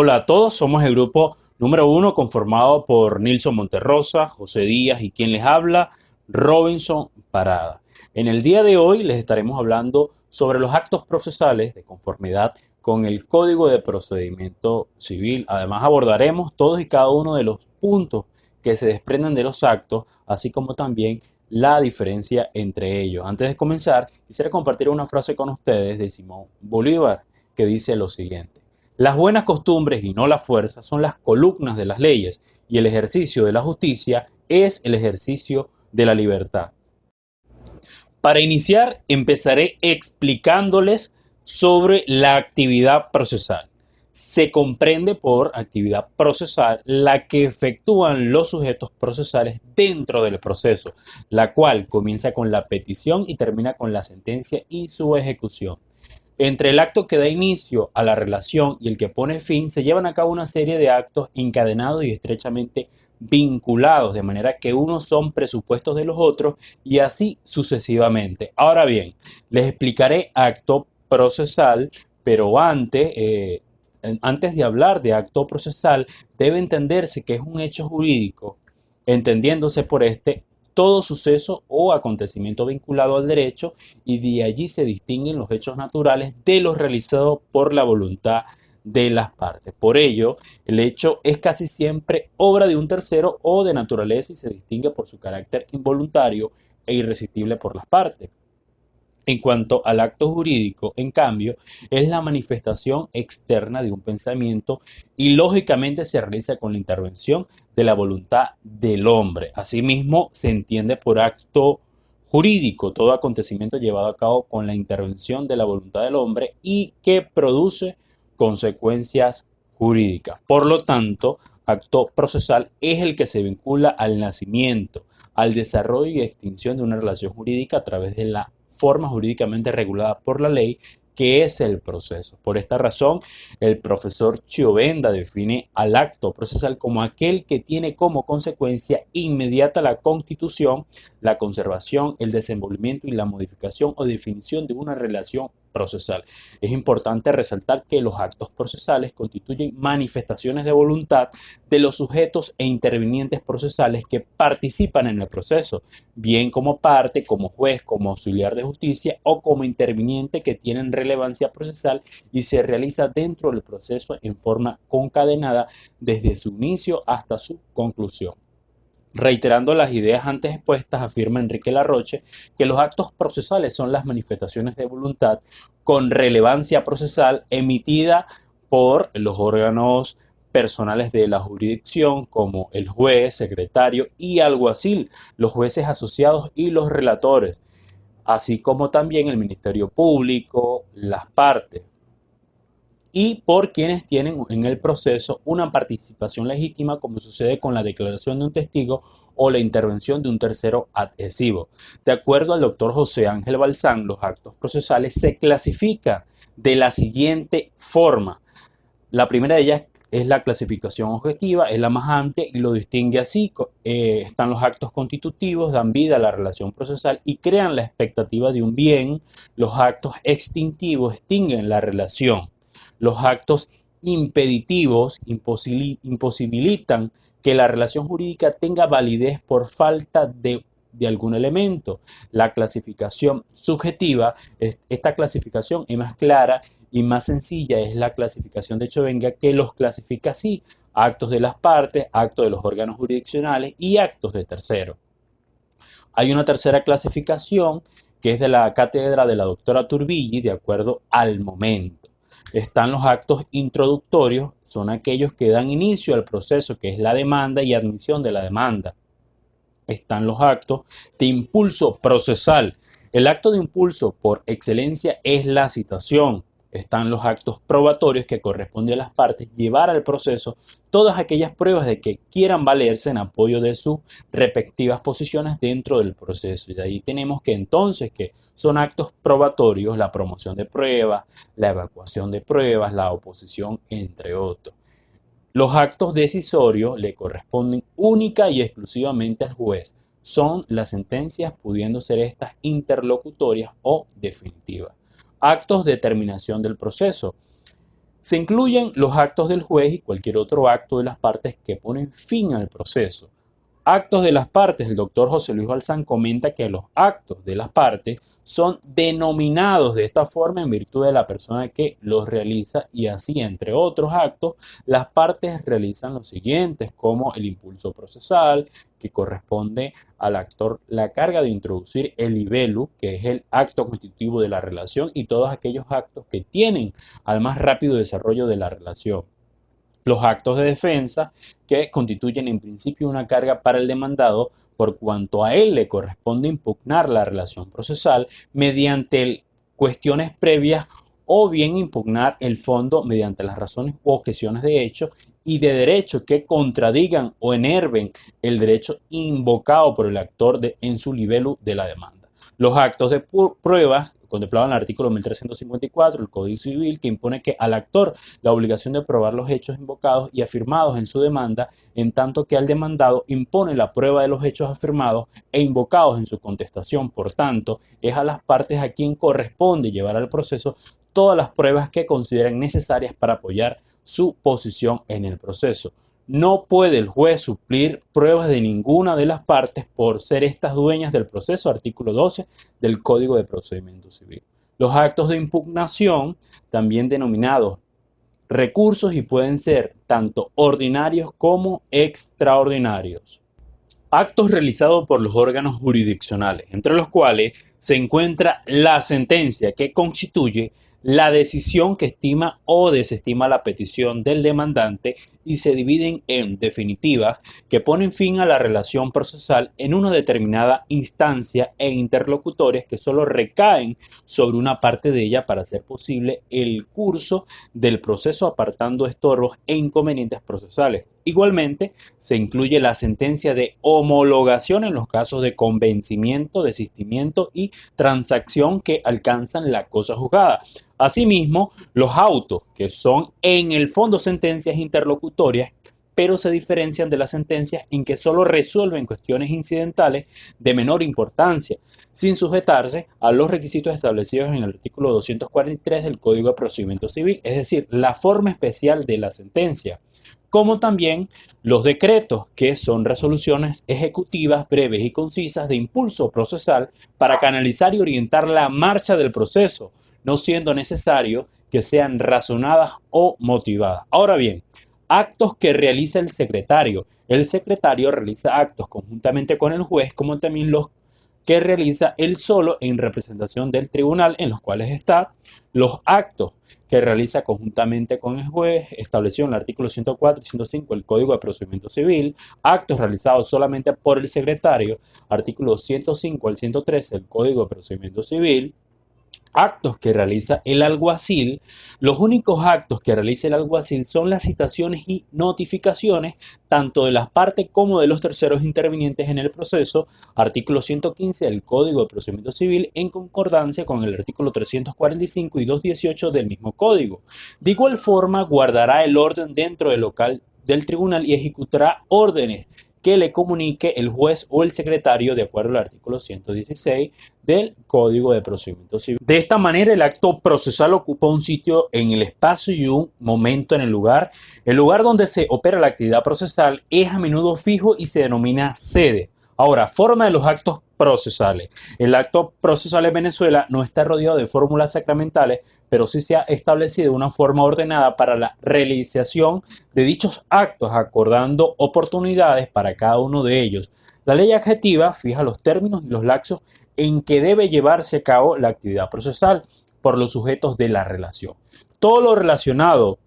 Hola a todos, somos el grupo número uno conformado por Nilson Monterrosa, José Díaz y quien les habla, Robinson Parada. En el día de hoy les estaremos hablando sobre los actos procesales de conformidad con el Código de Procedimiento Civil. Además abordaremos todos y cada uno de los puntos que se desprenden de los actos, así como también la diferencia entre ellos. Antes de comenzar, quisiera compartir una frase con ustedes de Simón Bolívar que dice lo siguiente. Las buenas costumbres y no la fuerza son las columnas de las leyes y el ejercicio de la justicia es el ejercicio de la libertad. Para iniciar, empezaré explicándoles sobre la actividad procesal. Se comprende por actividad procesal la que efectúan los sujetos procesales dentro del proceso, la cual comienza con la petición y termina con la sentencia y su ejecución. Entre el acto que da inicio a la relación y el que pone fin, se llevan a cabo una serie de actos encadenados y estrechamente vinculados, de manera que unos son presupuestos de los otros y así sucesivamente. Ahora bien, les explicaré acto procesal, pero antes de hablar de acto procesal, debe entenderse que es un hecho jurídico, entendiéndose por este todo suceso o acontecimiento vinculado al derecho, y de allí se distinguen los hechos naturales de los realizados por la voluntad de las partes. Por ello, el hecho es casi siempre obra de un tercero o de naturaleza y se distingue por su carácter involuntario e irresistible por las partes. En cuanto al acto jurídico, en cambio, es la manifestación externa de un pensamiento y lógicamente se realiza con la intervención de la voluntad del hombre. Asimismo, se entiende por acto jurídico todo acontecimiento llevado a cabo con la intervención de la voluntad del hombre y que produce consecuencias jurídicas. Por lo tanto, acto procesal es el que se vincula al nacimiento, al desarrollo y extinción de una relación jurídica a través de la forma jurídicamente regulada por la ley, que es el proceso. Por esta razón, el profesor Chiovenda define al acto procesal como aquel que tiene como consecuencia inmediata la constitución, la conservación, el desenvolvimiento y la modificación o definición de una relación procesal. Es importante resaltar que los actos procesales constituyen manifestaciones de voluntad de los sujetos e intervinientes procesales que participan en el proceso, bien como parte, como juez, como auxiliar de justicia o como interviniente que tienen relevancia procesal y se realiza dentro del proceso en forma concadenada desde su inicio hasta su conclusión. Reiterando las ideas antes expuestas, afirma Enrique Larroche que los actos procesales son las manifestaciones de voluntad con relevancia procesal emitida por los órganos personales de la jurisdicción como el juez, secretario y alguacil, los jueces asociados y los relatores, así como también el Ministerio Público, las partes, y por quienes tienen en el proceso una participación legítima, como sucede con la declaración de un testigo o la intervención de un tercero adhesivo. De acuerdo al doctor José Ángel Balzán, los actos procesales se clasifican de la siguiente forma. La primera de ellas es la clasificación objetiva, es la más amplia y lo distingue así. Están los actos constitutivos, dan vida a la relación procesal y crean la expectativa de un bien. Los actos extintivos extinguen la relación. Los actos impeditivos imposibilitan que la relación jurídica tenga validez por falta de algún elemento. La clasificación subjetiva, esta clasificación es más clara y más sencilla, es la clasificación de Chovenga, que los clasifica así: actos de las partes, actos de los órganos jurisdiccionales y actos de terceros. Hay una tercera clasificación que es de la cátedra de la doctora Turbilli, de acuerdo al momento. Están los actos introductorios, son aquellos que dan inicio al proceso, que es la demanda y admisión de la demanda. Están los actos de impulso procesal. El acto de impulso por excelencia es la citación. Están los actos probatorios, que corresponde a las partes llevar al proceso todas aquellas pruebas de que quieran valerse en apoyo de sus respectivas posiciones dentro del proceso. Y de ahí tenemos que entonces que son actos probatorios la promoción de pruebas, la evacuación de pruebas, la oposición, entre otros. Los actos decisorios le corresponden única y exclusivamente al juez. Son las sentencias, pudiendo ser estas interlocutorias o definitivas. Actos de terminación del proceso. Se incluyen los actos del juez y cualquier otro acto de las partes que ponen fin al proceso. Actos de las partes. El doctor José Luis Balsán comenta que los actos de las partes son denominados de esta forma en virtud de la persona que los realiza, y así, entre otros actos, las partes realizan los siguientes, como el impulso procesal, que corresponde al actor la carga de introducir el libelo, que es el acto constitutivo de la relación, y todos aquellos actos que tienen al más rápido desarrollo de la relación. Los actos de defensa, que constituyen en principio una carga para el demandado por cuanto a él le corresponde impugnar la relación procesal mediante cuestiones previas, o bien impugnar el fondo mediante las razones u objeciones de hecho y de derecho que contradigan o enerven el derecho invocado por el actor en su libelo de la demanda. Los actos de pruebas contemplado en el artículo 1354 del Código Civil, que impone que al actor la obligación de probar los hechos invocados y afirmados en su demanda, en tanto que al demandado impone la prueba de los hechos afirmados e invocados en su contestación. Por tanto, es a las partes a quien corresponde llevar al proceso todas las pruebas que consideren necesarias para apoyar su posición en el proceso. No puede el juez suplir pruebas de ninguna de las partes por ser estas dueñas del proceso, artículo 12 del Código de Procedimiento Civil. Los actos de impugnación, también denominados recursos, y pueden ser tanto ordinarios como extraordinarios. Actos realizados por los órganos jurisdiccionales, entre los cuales se encuentra la sentencia, que constituye la decisión que estima o desestima la petición del demandante, y se dividen en definitivas, que ponen fin a la relación procesal en una determinada instancia, e interlocutorias, que solo recaen sobre una parte de ella para hacer posible el curso del proceso, apartando estorbos e inconvenientes procesales. Igualmente, se incluye la sentencia de homologación en los casos de convencimiento, desistimiento y transacción que alcanzan la cosa juzgada. Asimismo, los autos, que son en el fondo sentencias interlocutorias, pero se diferencian de las sentencias en que solo resuelven cuestiones incidentales de menor importancia, sin sujetarse a los requisitos establecidos en el artículo 243 del Código de Procedimiento Civil, es decir, la forma especial de la sentencia, como también los decretos, que son resoluciones ejecutivas breves y concisas de impulso procesal para canalizar y orientar la marcha del proceso, no siendo necesario que sean razonadas o motivadas. Ahora bien, actos que realiza el secretario. El secretario realiza actos conjuntamente con el juez, como también los que realiza él solo en representación del tribunal, en los cuales está los actos que realiza conjuntamente con el juez, establecido en el artículo 104 y 105 del Código de Procedimiento Civil, actos realizados solamente por el secretario, artículos 105 al 113 del Código de Procedimiento Civil, actos que realiza el alguacil. Los únicos actos que realiza el alguacil son las citaciones y notificaciones, tanto de las partes como de los terceros intervinientes en el proceso, artículo 115 del Código de Procedimiento Civil, en concordancia con el artículo 345 y 218 del mismo código. De igual forma, guardará el orden dentro del local del tribunal y ejecutará órdenes que le comunique el juez o el secretario, de acuerdo al artículo 116 del Código de Procedimiento Civil. De esta manera, el acto procesal ocupa un sitio en el espacio y un momento en el lugar. El lugar donde se opera la actividad procesal es a menudo fijo y se denomina sede. Ahora, forma de los actos procesales. El acto procesal en Venezuela no está rodeado de fórmulas sacramentales, pero sí se ha establecido una forma ordenada para la realización de dichos actos, acordando oportunidades para cada uno de ellos. La ley adjetiva fija los términos y los lapsos en que debe llevarse a cabo la actividad procesal por los sujetos de la relación. Todo lo relacionado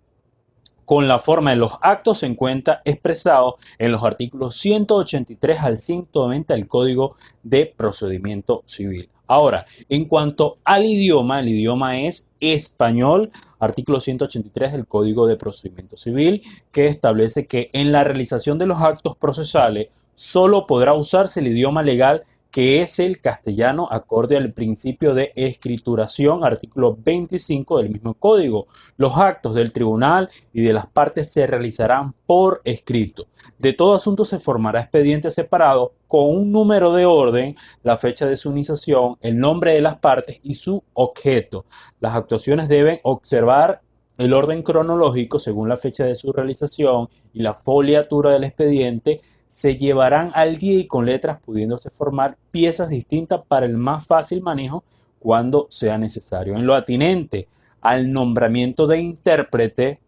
con la forma de los actos se encuentra expresado en los artículos 183 al 190 del Código de Procedimiento Civil. Ahora, en cuanto al idioma, el idioma es español, artículo 183 del Código de Procedimiento Civil, que establece que en la realización de los actos procesales solo podrá usarse el idioma legal, que es el castellano, acorde al principio de escrituración, artículo 25 del mismo código. Los actos del tribunal y de las partes se realizarán por escrito. De todo asunto se formará expediente separado con un número de orden, la fecha de su iniciación, el nombre de las partes y su objeto. Las actuaciones deben observar el orden cronológico según la fecha de su realización y la foliatura del expediente se llevarán al día y con letras pudiéndose formar piezas distintas para el más fácil manejo cuando sea necesario. En lo atinente al nombramiento de intérprete,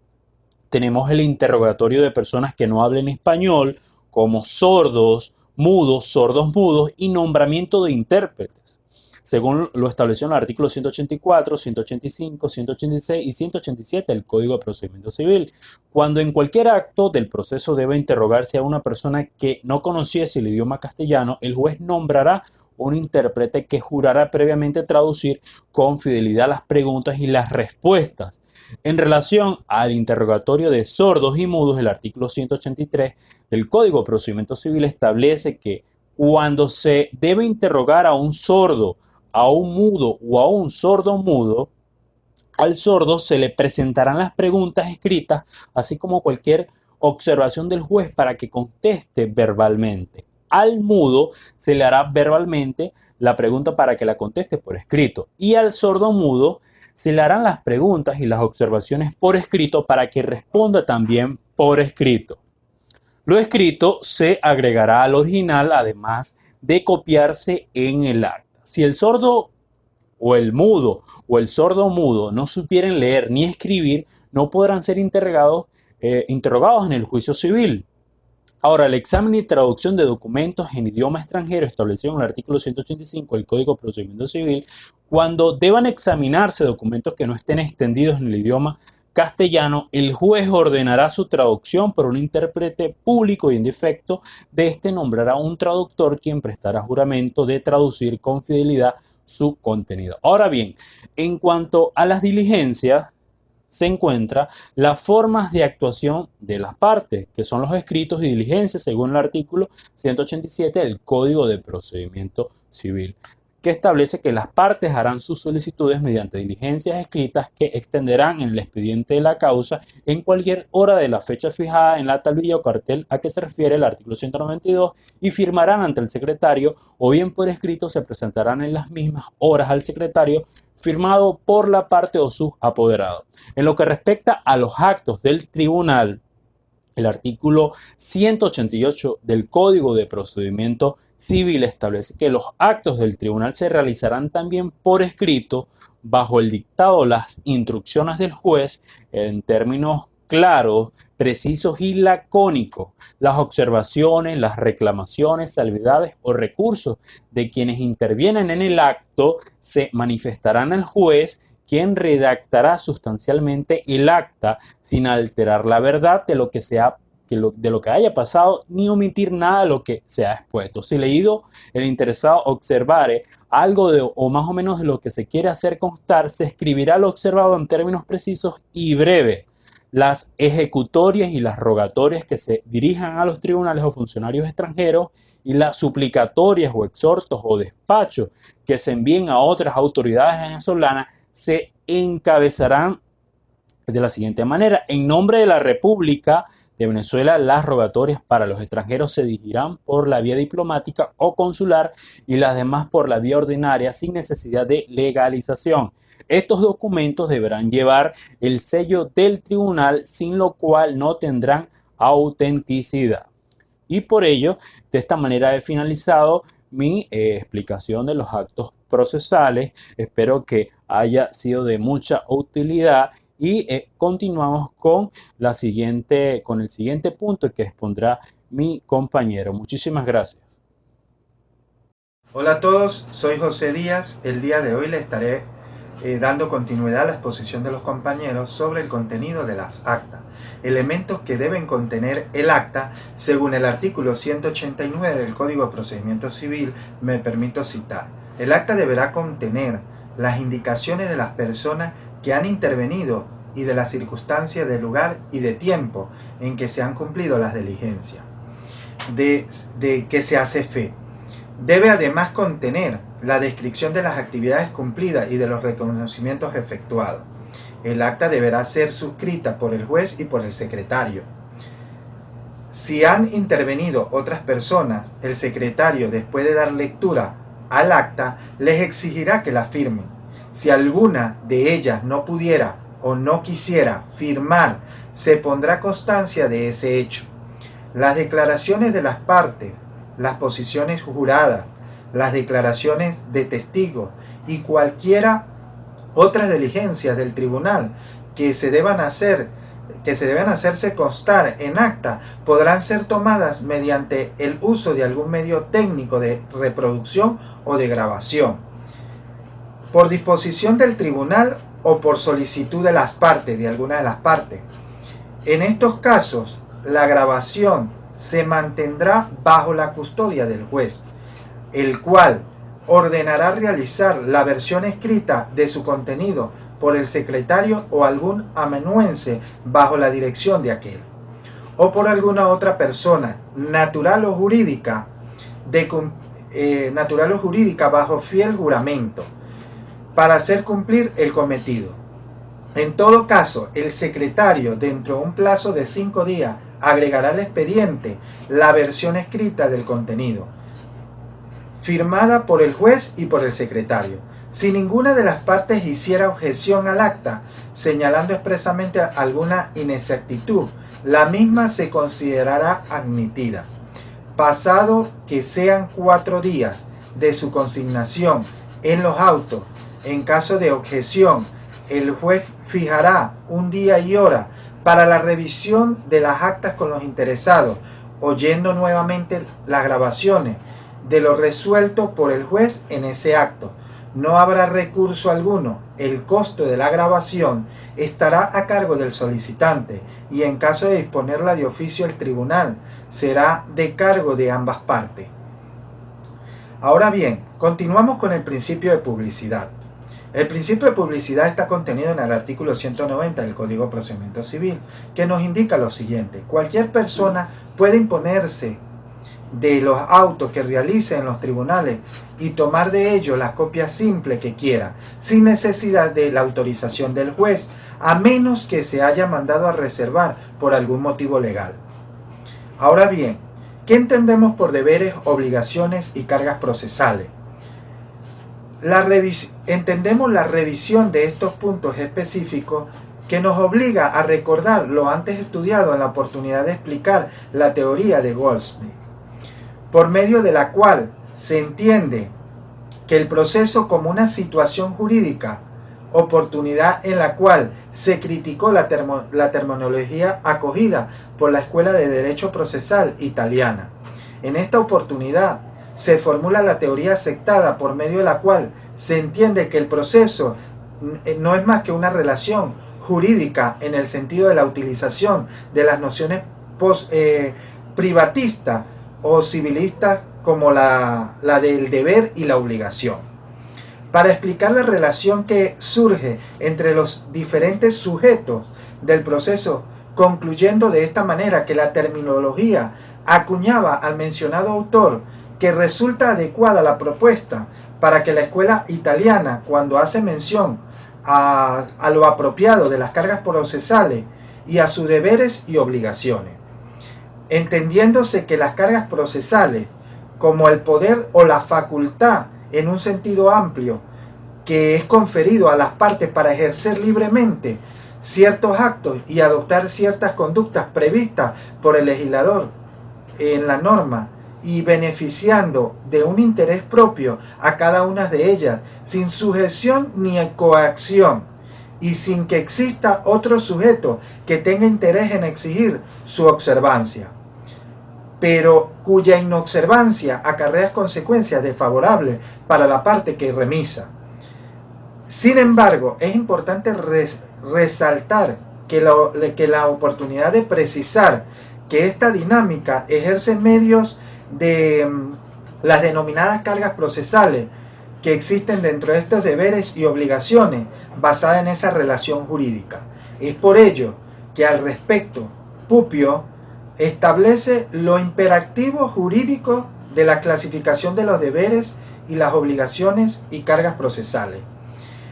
tenemos el interrogatorio de personas que no hablen español, como sordos mudos y nombramiento de intérpretes, según lo establecido en el artículo 184, 185, 186 y 187 del Código de Procedimiento Civil. Cuando en cualquier acto del proceso debe interrogarse a una persona que no conociese el idioma castellano, el juez nombrará un intérprete que jurará previamente traducir con fidelidad las preguntas y las respuestas. En relación al interrogatorio de sordos y mudos, el artículo 183 del Código de Procedimiento Civil establece que cuando se debe interrogar a un sordo, a un mudo o a un sordo mudo, al sordo se le presentarán las preguntas escritas, así como cualquier observación del juez para que conteste verbalmente. Al mudo se le hará verbalmente la pregunta para que la conteste por escrito. Y al sordo mudo se le harán las preguntas y las observaciones por escrito para que responda también por escrito. Lo escrito se agregará al original, además de copiarse en el acta. Si el sordo o el mudo o el sordo mudo no supieren leer ni escribir, no podrán ser interrogados en el juicio civil. Ahora, el examen y traducción de documentos en idioma extranjero establecido en el artículo 185 del Código de Procedimiento Civil, cuando deban examinarse documentos que no estén extendidos en el idioma castellano, el juez ordenará su traducción por un intérprete público y en defecto de este nombrará un traductor quien prestará juramento de traducir con fidelidad su contenido. Ahora bien, en cuanto a las diligencias, se encuentra las formas de actuación de las partes, que son los escritos y diligencias según el artículo 187 del Código de Procedimiento Civil, que establece que las partes harán sus solicitudes mediante diligencias escritas que extenderán en el expediente de la causa en cualquier hora de la fecha fijada en la tablilla o cartel a que se refiere el artículo 192 y firmarán ante el secretario o bien por escrito se presentarán en las mismas horas al secretario firmado por la parte o sus apoderados. En lo que respecta a los actos del tribunal, el artículo 188 del Código de Procedimiento Civil establece que los actos del tribunal se realizarán también por escrito bajo el dictado, las instrucciones del juez en términos claros, precisos y lacónicos. Las observaciones, las reclamaciones, salvedades o recursos de quienes intervienen en el acto se manifestarán al juez, quien redactará sustancialmente el acta sin alterar la verdad de lo que haya pasado ni omitir nada de lo que se ha expuesto. Si leído el interesado observare algo o más o menos de lo que se quiere hacer constar, se escribirá lo observado en términos precisos y breves. Las ejecutorias y las rogatorias que se dirijan a los tribunales o funcionarios extranjeros y las suplicatorias o exhortos o despachos que se envíen a otras autoridades venezolanas se encabezarán de la siguiente manera. En nombre de la República de Venezuela, las rogatorias para los extranjeros se dirigirán por la vía diplomática o consular y las demás por la vía ordinaria sin necesidad de legalización. Estos documentos deberán llevar el sello del tribunal, sin lo cual no tendrán autenticidad. Y por ello, de esta manera he finalizado mi explicación de los actos procesales. Espero que haya sido de mucha utilidad y continuamos con el siguiente punto que expondrá mi compañero. Muchísimas gracias. Hola a todos, soy José Díaz. El día de hoy le estaré dando continuidad a la exposición de los compañeros sobre el contenido de las actas, elementos que deben contener el acta según el artículo 189 del Código de Procedimiento Civil. Me permito citar: el acta deberá contener las indicaciones de las personas que han intervenido y de las circunstancias del lugar y de tiempo en que se han cumplido las diligencias de que se hace fe. Debe además contener la descripción de las actividades cumplidas y de los reconocimientos efectuados. El acta deberá ser suscrita por el juez y por el secretario. Si han intervenido otras personas, el secretario, después de dar lectura al acta, les exigirá que la firmen. Si alguna de ellas no pudiera o no quisiera firmar, se pondrá constancia de ese hecho. Las declaraciones de las partes, las posiciones juradas, las declaraciones de testigos y cualquiera otras diligencias del tribunal que se deban hacerse constar en acta podrán ser tomadas mediante el uso de algún medio técnico de reproducción o de grabación, por disposición del tribunal o por solicitud de las partes, de alguna de las partes. En estos casos, la grabación se mantendrá bajo la custodia del juez, el cual ordenará realizar la versión escrita de su contenido por el secretario o algún amanuense bajo la dirección de aquel, o por alguna otra persona, natural o jurídica, bajo fiel juramento, para hacer cumplir el cometido. En todo caso, el secretario, dentro de un plazo de 5 días, agregará al expediente la versión escrita del contenido, firmada por el juez y por el secretario. Si ninguna de las partes hiciera objeción al acta, señalando expresamente alguna inexactitud, la misma se considerará admitida. Pasado que sean 4 días de su consignación en los autos, en caso de objeción, el juez fijará un día y hora para la revisión de las actas con los interesados, oyendo nuevamente las grabaciones de lo resuelto por el juez en ese acto. No habrá recurso alguno. El costo de la grabación estará a cargo del solicitante y en caso de disponerla de oficio el tribunal, será de cargo de ambas partes. Ahora bien, continuamos con el principio de publicidad. El principio de publicidad está contenido en el artículo 190 del Código de Procedimiento Civil, que nos indica lo siguiente: cualquier persona puede imponerse de los autos que realice en los tribunales y tomar de ellos la copia simple que quiera, sin necesidad de la autorización del juez, a menos que se haya mandado a reservar por algún motivo legal. Ahora bien, ¿qué entendemos por deberes, obligaciones y cargas procesales? Entendemos la revisión de estos puntos específicos que nos obliga a recordar lo antes estudiado en la oportunidad de explicar la teoría de Goldsmith, por medio de la cual se entiende que el proceso como una situación jurídica, oportunidad en la cual se criticó la terminología acogida por la Escuela de Derecho Procesal italiana. En esta oportunidad se formula la teoría aceptada por medio de la cual se entiende que el proceso no es más que una relación jurídica en el sentido de la utilización de las nociones privatistas o civilistas como la del deber y la obligación. Para explicar la relación que surge entre los diferentes sujetos del proceso, concluyendo de esta manera que la terminología acuñaba al mencionado autor que resulta adecuada la propuesta para que la escuela italiana, cuando hace mención a lo apropiado de las cargas procesales y a sus deberes y obligaciones, entendiéndose que las cargas procesales como el poder o la facultad en un sentido amplio que es conferido a las partes para ejercer libremente ciertos actos y adoptar ciertas conductas previstas por el legislador en la norma y beneficiando de un interés propio a cada una de ellas sin sujeción ni coacción y sin que exista otro sujeto que tenga interés en exigir su observancia, pero cuya inobservancia acarrea consecuencias desfavorables para la parte que remisa. Sin embargo, es importante resaltar que la oportunidad de precisar que esta dinámica ejerce medios de las denominadas cargas procesales que existen dentro de estos deberes y obligaciones basadas en esa relación jurídica. Es por ello que al respecto, Pupio establece lo imperativo jurídico de la clasificación de los deberes y las obligaciones y cargas procesales.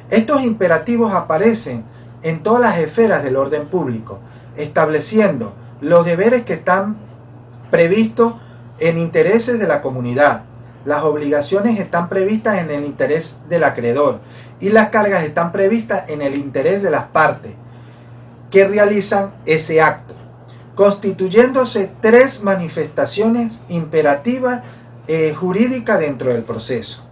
Estos imperativos aparecen en todas las esferas del orden público, estableciendo los deberes que están previstos en intereses de la comunidad, las obligaciones están previstas en el interés del acreedor y las cargas están previstas en el interés de las partes, que realizan ese acto, constituyéndose tres manifestaciones imperativas jurídicas dentro del proceso.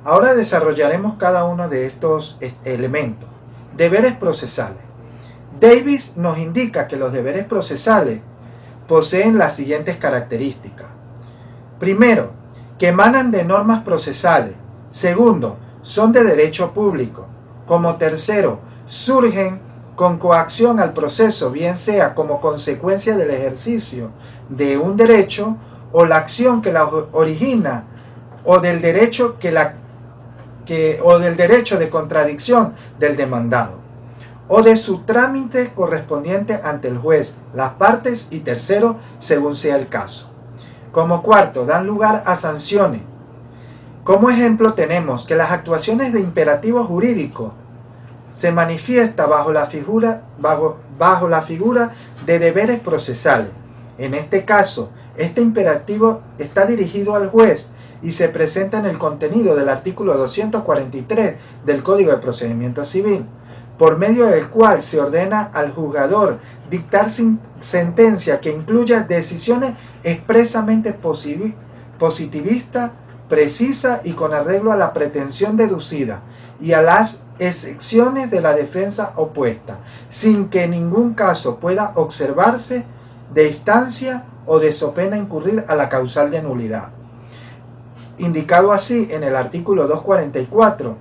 Ahora desarrollaremos cada uno de estos elementos. Deberes procesales. Davis nos indica que los deberes procesales poseen las siguientes características. Primero, que emanan de normas procesales. Segundo, son de derecho público. Como tercero, surgen con coacción al proceso, bien sea como consecuencia del ejercicio de un derecho o la acción que la origina o del derecho de contradicción del demandado o de su trámite correspondiente ante el juez, las partes y tercero, según sea el caso. Como cuarto, dan lugar a sanciones. Como ejemplo tenemos que las actuaciones de imperativo jurídico se manifiesta bajo la figura de deberes procesales. En este caso, este imperativo está dirigido al juez y se presenta en el contenido del artículo 243 del Código de Procedimiento Civil, por medio del cual se ordena al juzgador dictar sentencia que incluya decisiones expresamente positivistas, precisa y con arreglo a la pretensión deducida y a las excepciones de la defensa opuesta, sin que en ningún caso pueda observarse de instancia o de so pena incurrir a la causal de nulidad. Indicado así en el artículo 244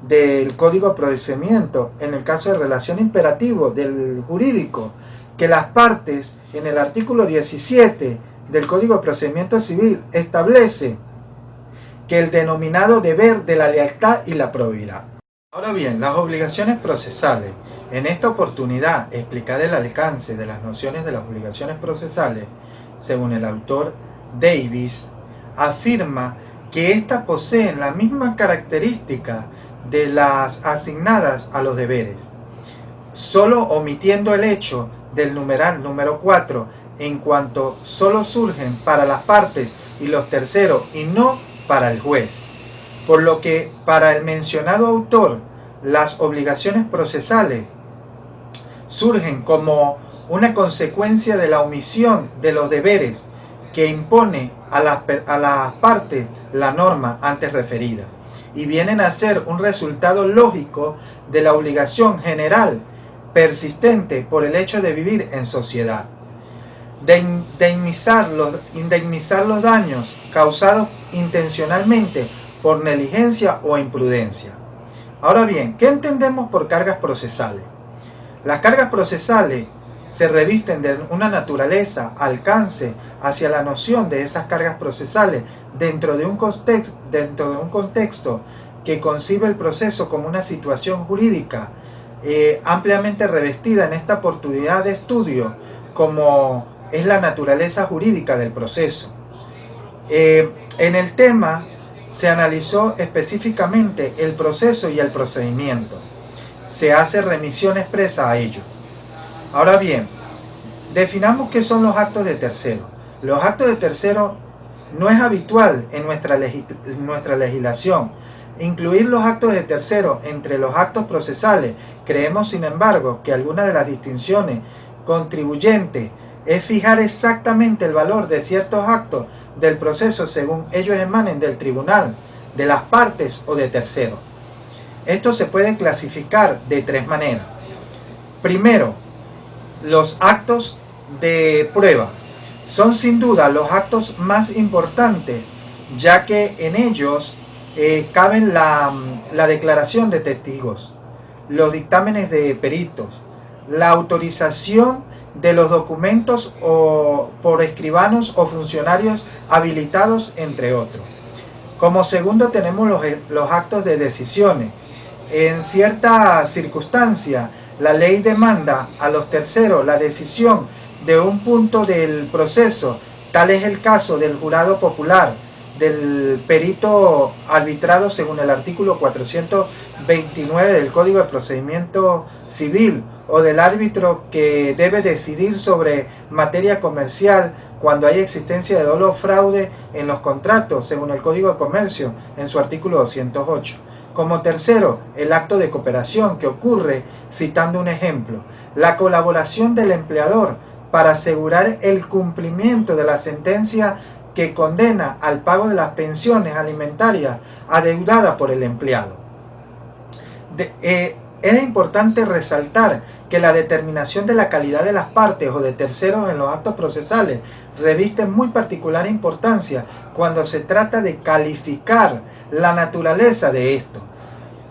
del Código de Procedimiento, en el caso de relación imperativo del jurídico, que las partes en el artículo 17 del Código de Procedimiento Civil establece que el denominado deber de la lealtad y la probidad. Ahora bien, las obligaciones procesales. En esta oportunidad explicaré el alcance de las nociones de las obligaciones procesales. Según el autor Davis, afirma que éstas poseen la misma característica de las asignadas a los deberes, solo omitiendo el hecho del numeral número 4, en cuanto solo surgen para las partes y los terceros y no para el juez, por lo que para el mencionado autor las obligaciones procesales surgen como una consecuencia de la omisión de los deberes que impone a las partes la norma antes referida, y vienen a ser un resultado lógico de la obligación general persistente por el hecho de vivir en sociedad, de indemnizar los daños causados intencionalmente por negligencia o imprudencia. Ahora bien, ¿qué entendemos por cargas procesales? Las cargas procesales se revisten de una naturaleza, alcance hacia la noción de esas cargas procesales dentro de un contexto que concibe el proceso como una situación jurídica ampliamente revestida en esta oportunidad de estudio, como es la naturaleza jurídica del proceso. En el tema se analizó específicamente el proceso y el procedimiento. Se hace remisión expresa a ello. Ahora bien, definamos qué son los actos de tercero. Los actos de tercero no es habitual en nuestra legislación incluir los actos de tercero entre los actos procesales. Creemos, sin embargo, que alguna de las distinciones contribuyentes es fijar exactamente el valor de ciertos actos del proceso según ellos emanen del tribunal, de las partes o de terceros. Esto se puede clasificar de tres maneras. Primero, los actos de prueba son sin duda los actos más importantes, ya que en ellos caben la declaración de testigos, los dictámenes de peritos, la autorización de los documentos o por escribanos o funcionarios habilitados, entre otros. Como segundo tenemos los actos de decisiones. En cierta circunstancia, la ley demanda a los terceros la decisión de un punto del proceso, tal es el caso del jurado popular, del perito arbitrado según el artículo 429 del Código de Procedimiento Civil, o del árbitro que debe decidir sobre materia comercial cuando hay existencia de dolo o fraude en los contratos según el Código de Comercio en su artículo 208. Como tercero, el acto de cooperación que ocurre, citando un ejemplo, la colaboración del empleador para asegurar el cumplimiento de la sentencia que condena al pago de las pensiones alimentarias adeudadas por el empleado. Es importante resaltar que la determinación de la calidad de las partes o de terceros en los actos procesales reviste muy particular importancia cuando se trata de calificar la naturaleza de esto.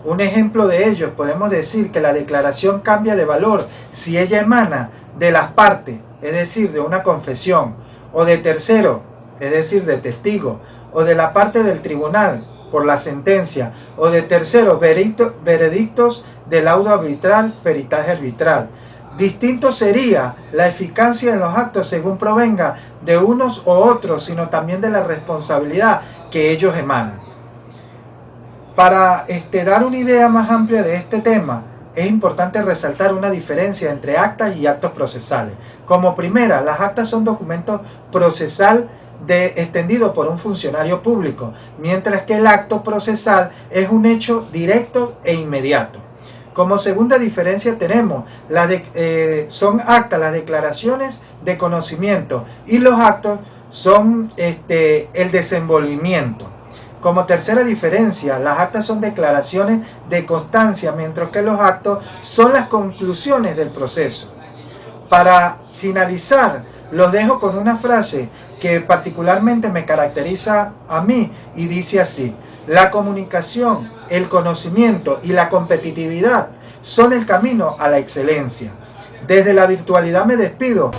Un ejemplo de ello, podemos decir que la declaración cambia de valor si ella emana de las partes, es decir, de una confesión, o de tercero, es decir, de testigo, o de la parte del tribunal por la sentencia, o de terceros veredictos de laudo arbitral, peritaje arbitral. Distinto sería la eficacia en los actos según provenga de unos o otros, sino también de la responsabilidad que ellos emanan. Para dar una idea más amplia de este tema, es importante resaltar una diferencia entre actas y actos procesales. Como primera, las actas son documentos procesal extendido por un funcionario público, mientras que el acto procesal es un hecho directo e inmediato. Como segunda diferencia tenemos, son actas las declaraciones de conocimiento y los actos son el desenvolvimiento. Como tercera diferencia, las actas son declaraciones de constancia, mientras que los actos son las conclusiones del proceso. Para finalizar, los dejo con una frase que particularmente me caracteriza a mí y dice así: la comunicación, el conocimiento y la competitividad son el camino a la excelencia. Desde la virtualidad me despido.